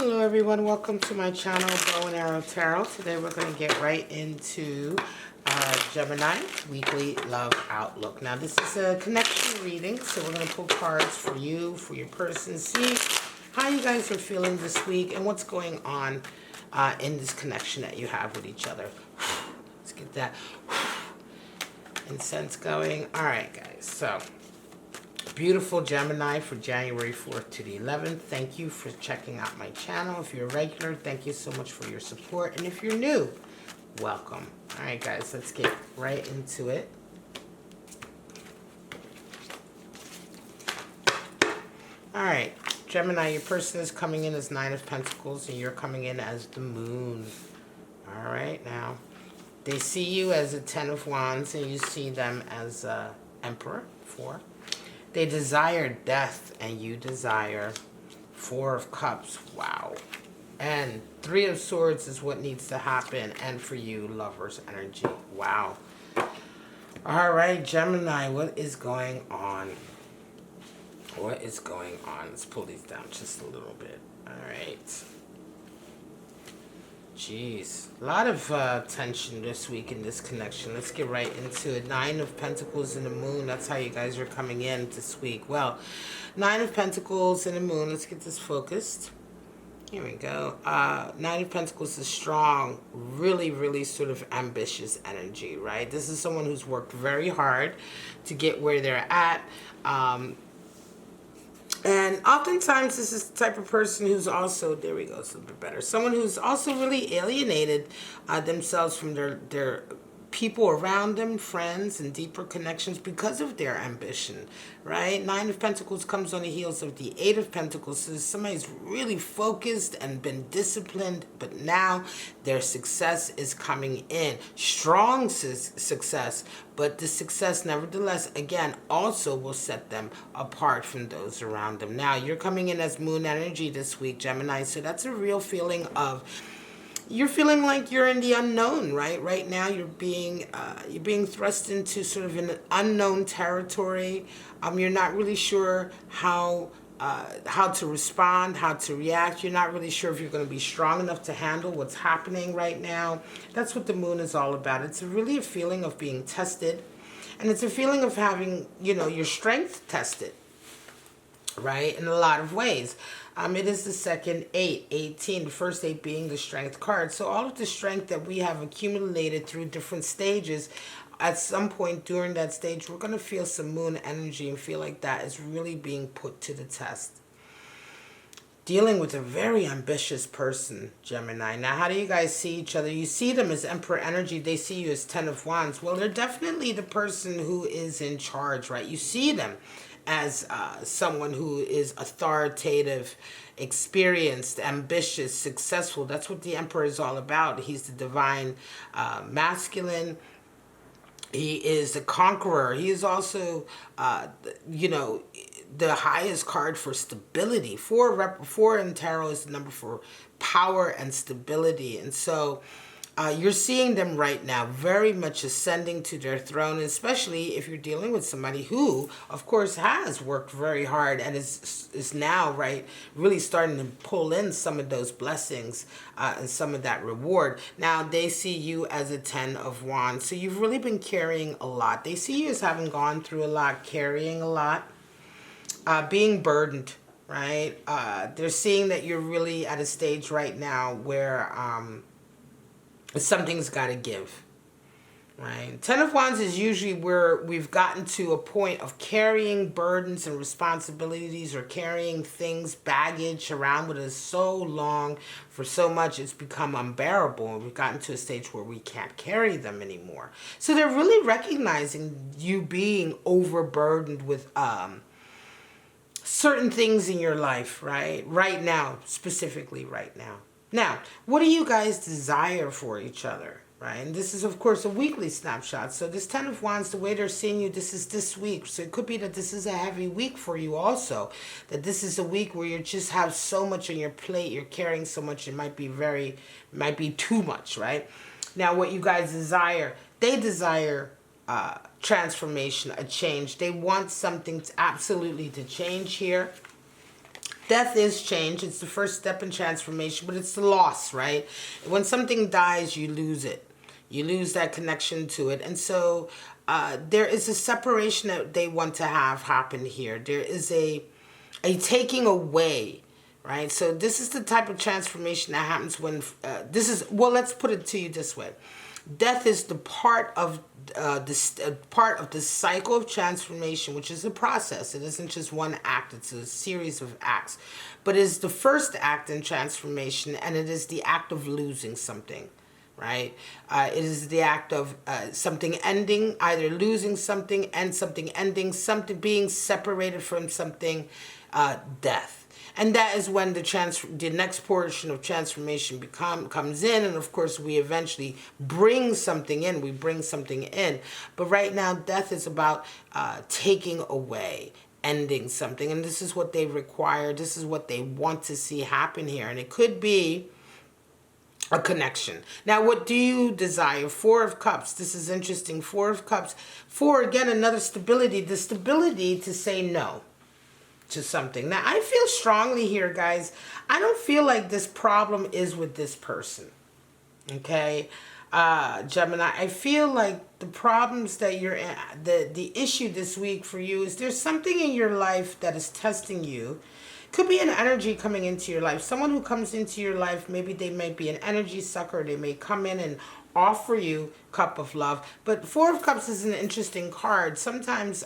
Hello everyone, welcome to my channel, Bow and Arrow Tarot. Today we're going to get right into Gemini Weekly Love Outlook. Now this is a connection reading, so we're going to pull cards for you, for your person, see how you guys are feeling this week and what's going on in this connection that you have with each other. Let's get that incense going. Alright guys, so beautiful Gemini for January 4th to the 11th. Thank you for checking out my channel. If you're a regular, thank you so much for your support. And if you're new, welcome. All right, guys, let's get right into it. All right, Gemini, your person is coming in as Nine of Pentacles, and you're coming in as the Moon. All right, now, they see you as a Ten of Wands, and you see them as Emperor, 4. They desire death, and you desire 4 of Cups. Wow. And 3 of Swords is what needs to happen. And for you, Lover's energy. Wow. All right, Gemini, what is going on? What is going on? Let's pull these down just a little bit. All right. Jeez, a lot of tension this week in this connection. Let's get right into it. 9 of Pentacles and the Moon. That's how you guys are coming in this week. Well, 9 of Pentacles and the Moon. Let's get this focused. Here we go. 9 of Pentacles is strong, really, really sort of ambitious energy, right? This is someone who's worked very hard to get where they're at. And oftentimes this is the type of person who's also, there we go, it's a little bit better. Someone who's also really alienated themselves from their people around them, friends, and deeper connections because of their ambition, right? 9 of Pentacles comes on the heels of the 8 of Pentacles. So somebody's really focused and been disciplined, but now their success is coming in. Strong success, but the success, nevertheless, again, also will set them apart from those around them. Now, you're coming in as Moon energy this week, Gemini, so that's a real feeling of, you're feeling like you're in the unknown, right? Right now, you're being thrust into sort of an unknown territory. You're not really sure how to respond, how to react. You're not really sure if you're going to be strong enough to handle what's happening right now. That's what the Moon is all about. It's really a feeling of being tested, and it's a feeling of having, you know, your strength tested, right, in a lot of ways. It is the second 8, 18, the first 8 being the strength card. So all of the strength that we have accumulated through different stages, at some point during that stage, we're going to feel some Moon energy and feel like that is really being put to the test. Dealing with a very ambitious person, Gemini. Now, how do you guys see each other? You see them as Emperor energy. They see you as 10 of Wands. Well, they're definitely the person who is in charge, right? You see them as someone who is authoritative, experienced, ambitious, successful. That's what the Emperor is all about. He's the divine masculine. He is the conqueror. He is also, you know, the highest card for stability. 4 in tarot is the number for power and stability. And so you're seeing them right now very much ascending to their throne, especially if you're dealing with somebody who, of course, has worked very hard and is now, right, really starting to pull in some of those blessings and some of that reward. Now, they see you as a 10 of Wands, so you've really been carrying a lot. They see you as having gone through a lot, carrying a lot, being burdened, right? They're seeing that you're really at a stage right now where something's got to give, right? 10 of Wands is usually where we've gotten to a point of carrying burdens and responsibilities, or carrying things, baggage around with us so long, for so much, it's become unbearable. And we've gotten to a stage where we can't carry them anymore. So they're really recognizing you being overburdened with certain things in your life, right? Right now, specifically right now. Now, what do you guys desire for each other, right? And this is, of course, a weekly snapshot. So this 10 of Wands, the way they're seeing you, this is this week. So it could be that this is a heavy week for you also. That this is a week where you just have so much on your plate. You're carrying so much. It might be too much, right? Now, what you guys desire, they desire transformation, a change. They want something absolutely to change here. Death is change. It's the first step in transformation, but it's the loss, right? When something dies, you lose it. You lose that connection to it. And so there is a separation that they want to have happen here. There is a taking away, right? So this is the type of transformation that happens when well, let's put it to you this way. Death is the part of the cycle of transformation, which is a process. It isn't just one act, it's a series of acts. But it is the first act in transformation, and it is the act of losing something, right? It is the act of something ending, either losing something and something ending, something being separated from something, death. And that is when the next portion of transformation comes in, and of course we eventually bring something in. We bring something in, but right now death is about taking away, ending something, and this is what they require. This is what they want to see happen here, and it could be a connection. Now, what do you desire? Four of Cups. This is interesting. Four of Cups. Four, again, another stability. The stability to say no to something. Now, I feel strongly here, guys. I don't feel like this problem is with this person. Okay? Gemini, I feel like the problems that you're in, the issue this week for you is there's something in your life that is testing you. Could be an energy coming into your life. Someone who comes into your life, maybe they might be an energy sucker. They may come in and offer you cup of love. But Four of Cups is an interesting card. Sometimes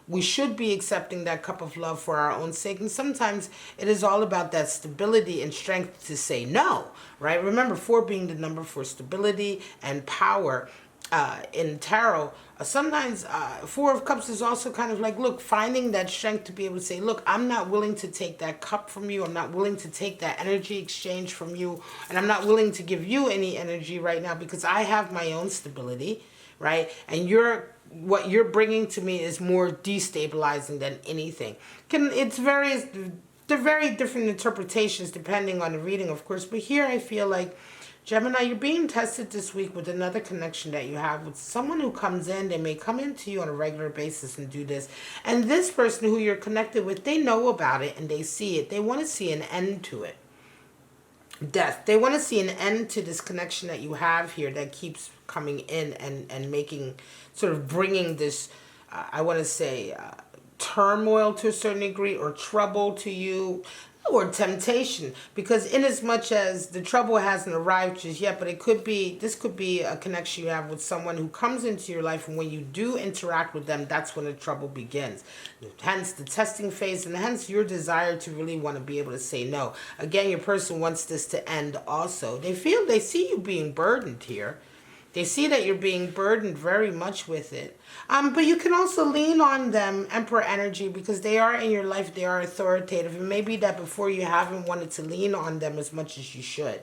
we should be accepting that cup of love for our own sake. And sometimes it is all about that stability and strength to say no, right? Remember, 4 being the number for stability and power. In tarot, sometimes Four of Cups is also kind of like, look, finding that strength to be able to say, look, I'm not willing to take that cup from you. I'm not willing to take that energy exchange from you. And I'm not willing to give you any energy right now because I have my own stability, right? And what you're bringing to me is more destabilizing than anything. They're very different interpretations depending on the reading, of course. But here I feel like, Gemini, you're being tested this week with another connection that you have with someone who comes in. They may come into you on a regular basis and do this. And this person who you're connected with, they know about it and they see it. They want to see an end to it. Death. They want to see an end to this connection that you have here that keeps coming in and making, sort of bringing this, I want to say, turmoil to a certain degree, or trouble to you, or temptation, because in as much as the trouble hasn't arrived just yet, but this could be a connection you have with someone who comes into your life, and when you do interact with them, that's when the trouble begins. Hence the testing phase, and hence your desire to really want to be able to say no. Again, your person wants this to end also. They see you being burdened here. They see that you're being burdened very much with it. But you can also lean on them, Emperor energy, because they are in your life. They are authoritative. It may be that before you haven't wanted to lean on them as much as you should.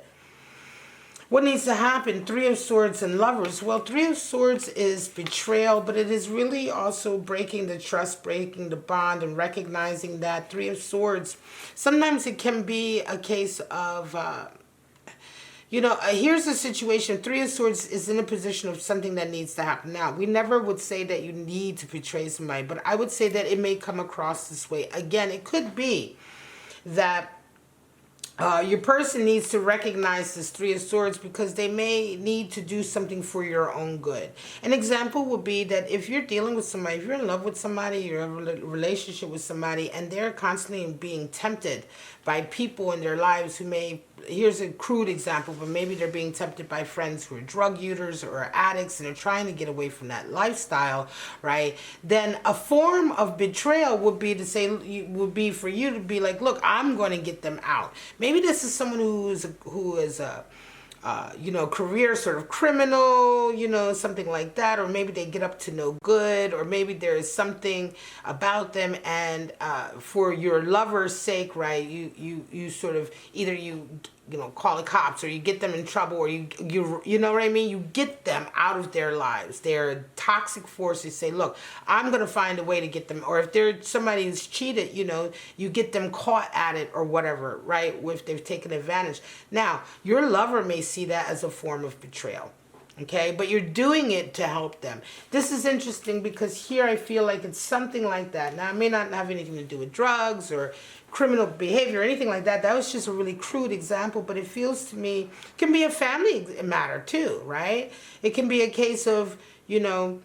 What needs to happen? Three of Swords and Lovers. Well, Three of Swords is betrayal, but it is really also breaking the trust, breaking the bond, and recognizing that Three of Swords, sometimes it can be a case of... here's the situation. Three of Swords is in a position of something that needs to happen. Now, we never would say that you need to betray somebody, but I would say that it may come across this way. Again, it could be that your person needs to recognize this Three of Swords because they may need to do something for your own good. An example would be that if you're dealing with somebody, if you're in love with somebody, you're in a relationship with somebody, and they're constantly being tempted by people in their lives who may, here's a crude example, but maybe they're being tempted by friends who are drug users or addicts, and they're trying to get away from that lifestyle, right? Then a form of betrayal would be for you to be like, look, I'm going to get them out. Maybe this is someone who is a career sort of criminal, something like that, or maybe they get up to no good, or maybe there is something about them, and for your lover's sake, right, you sort of either you call the cops, or you get them in trouble, or you know what I mean? You get them out of their lives. They're a toxic force. You say, look, I'm going to find a way to get them, or if they're somebody who's cheated, you get them caught at it or whatever, right? If they've taken advantage. Now, your lover may see that as a form of betrayal. Okay, but you're doing it to help them. This is interesting because here I feel like it's something like that. Now, it may not have anything to do with drugs or criminal behavior or anything like that. That was just a really crude example, but it feels to me, it can be a family matter too, right? It can be a case of, you know,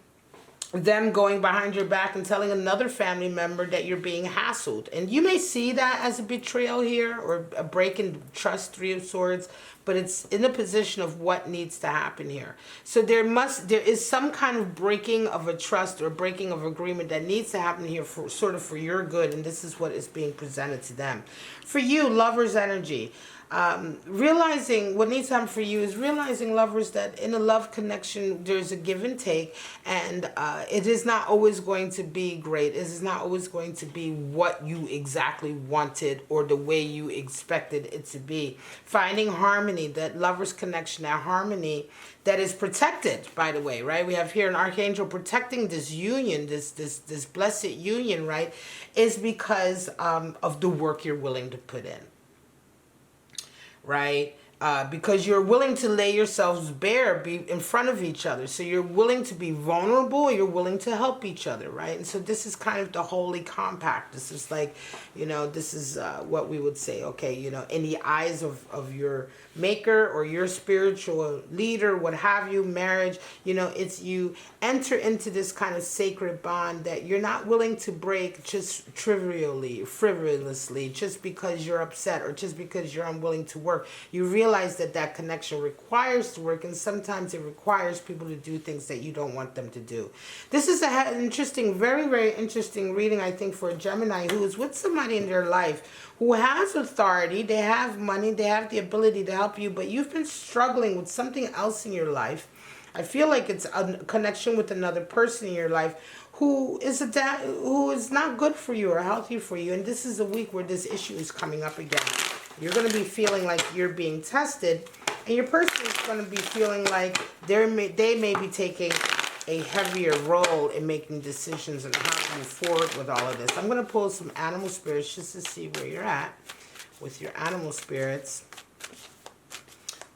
them going behind your back and telling another family member that you're being hassled. And you may see that as a betrayal here or a break in trust, Three of Swords, but it's in the position of what needs to happen here. So there is some kind of breaking of a trust or breaking of agreement that needs to happen here for sort of for your good, and this is what is being presented to them. For you, Lover's energy. Realizing what needs to happen for you is realizing, lovers, that in a love connection there's a give and take, and it is not always going to be great. It is not always going to be what you exactly wanted or the way you expected it to be. Finding harmony, that lovers connection, that harmony that is protected, by the way, right? We have here an archangel protecting this union, this blessed union, right? Is because of the work you're willing to put in. Right? Because you're willing to lay yourselves bare, be in front of each other. So you're willing to be vulnerable, you're willing to help each other, right? And so this is kind of the holy compact. This is like, you know, this is what we would say, okay, you know, in the eyes of your maker or your spiritual leader, what have you, marriage, you know, it's you enter into this kind of sacred bond that you're not willing to break just trivially, frivolously, just because you're upset or just because you're unwilling to work. You realize that that connection requires to work, and sometimes it requires people to do things that you don't want them to do. This is an interesting, very, very interesting reading, I think, for a Gemini who is with somebody in their life who has authority, they have money, they have the ability to help you, but you've been struggling with something else in your life. I feel like it's a connection with another person in your life who is not good for you or healthy for you, and this is a week where this issue is coming up again. You're going to be feeling like you're being tested, and your person is going to be feeling like they may be taking a heavier role in making decisions on how to move forward with all of this. I'm going to pull some animal spirits just to see where you're at with your animal spirits.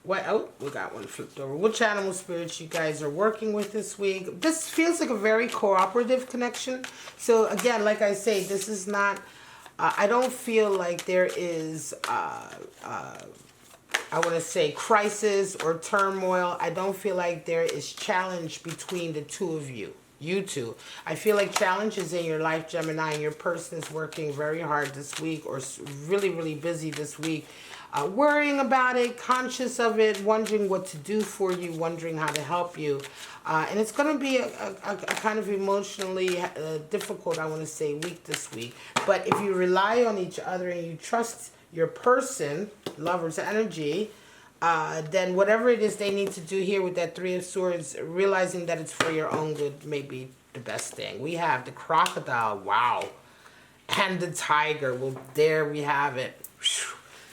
What? Oh, we got one flipped over. Which animal spirits you guys are working with this week? This feels like a very cooperative connection. So again, like I say, this is not... I don't feel like there is... I want to say crisis or turmoil. I don't feel like there is challenge between the two of you. You two. I feel like challenge is in your life, Gemini, and your person is working very hard this week or really, really busy this week. Worrying about it, conscious of it, wondering what to do for you, wondering how to help you. And it's going to be a kind of emotionally difficult, I want to say, week this week. But if you rely on each other and you trust your person, lover's energy, then whatever it is they need to do here with that Three of Swords, realizing that it's for your own good may be the best thing. We have the crocodile, wow, and the tiger. Well, there we have it.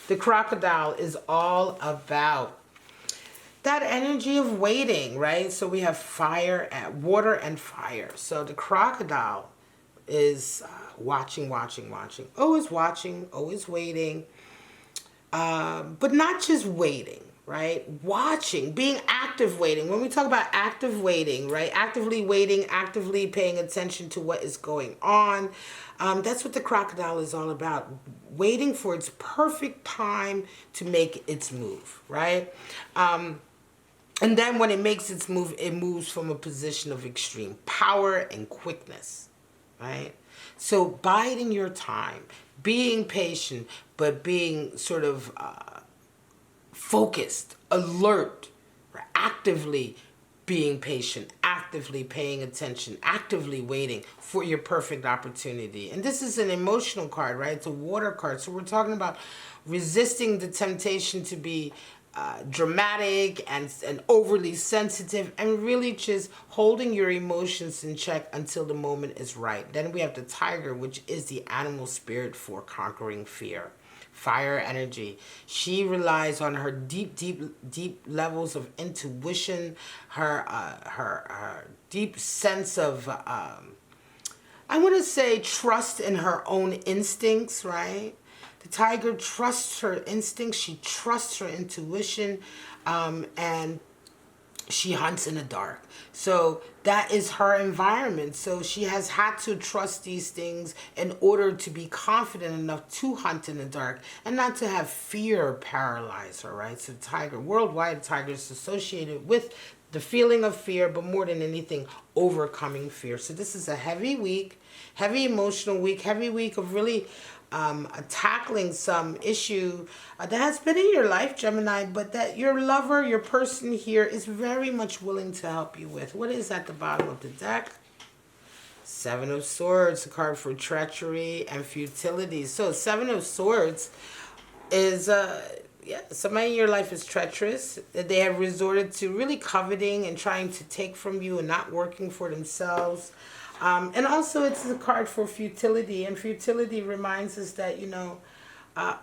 The crocodile is all about that energy of waiting, right? So we have fire, water and fire. So the crocodile is watching, always watching, always waiting, but not just waiting, right? Watching, being active waiting. When we talk about active waiting, right? Actively waiting, actively paying attention to what is going on. That's what the crocodile is all about. Waiting for its perfect time to make its move, right? And then when it makes its move, it moves from a position of extreme power and quickness, right? So biding your time, being patient, but being sort of focused, alert, actively being patient, actively paying attention, actively waiting for your perfect opportunity. And this is an emotional card, right? It's a water card. So we're talking about resisting the temptation to be dramatic and overly sensitive, and really just holding your emotions in check until the moment is right. Then we have the tiger, which is the animal spirit for conquering fear. Fire energy. She relies on her deep levels of intuition, her deep sense of I want to say trust in her own instincts, right? The tiger trusts her instincts. She trusts her intuition, and she hunts in the dark. So that is her environment. So she has had to trust these things in order to be confident enough to hunt in the dark and not to have fear paralyze her, right? So tiger, worldwide, tiger is associated with the feeling of fear, but more than anything, overcoming fear. So this is a heavy week, heavy emotional week, heavy week of really tackling some issue that has been in your life, Gemini, but that your lover, your person here is very much willing to help you with. What is at the bottom of the deck? Seven of Swords, a card for treachery and futility. So Seven of Swords is yeah, somebody in your life is treacherous. They have resorted to really coveting and trying to take from you and not working for themselves. And also it's a card for futility, and futility reminds us that, you know,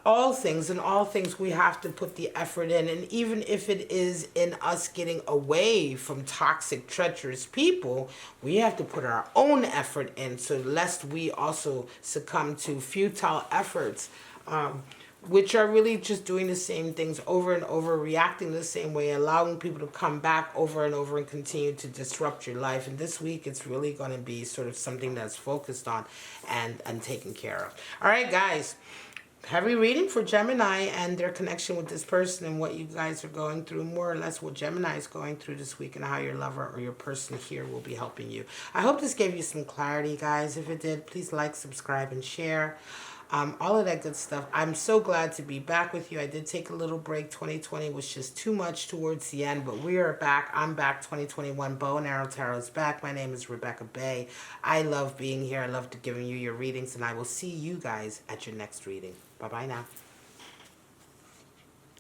all things we have to put the effort in, and even if it is in us getting away from toxic, treacherous people, we have to put our own effort in, so lest we also succumb to futile efforts, which are really just doing the same things over and over, reacting the same way, allowing people to come back over and over and continue to disrupt your life. And this week, it's really going to be sort of something that's focused on and taken care of. All right, guys. Heavy reading for Gemini and their connection with this person and what you guys are going through, more or less what Gemini is going through this week, and how your lover or your person here will be helping you. I hope this gave you some clarity, guys. If it did, please like, subscribe, and share. All of that good stuff. I'm so glad to be back with you. I did take a little break. 2020 was just too much towards the end, but we are back. I'm back. 2021 Bow and Arrow Tarot is back. My name is Rebecca Bay. I love being here. I love giving you your readings, and I will see you guys at your next reading. Bye-bye now.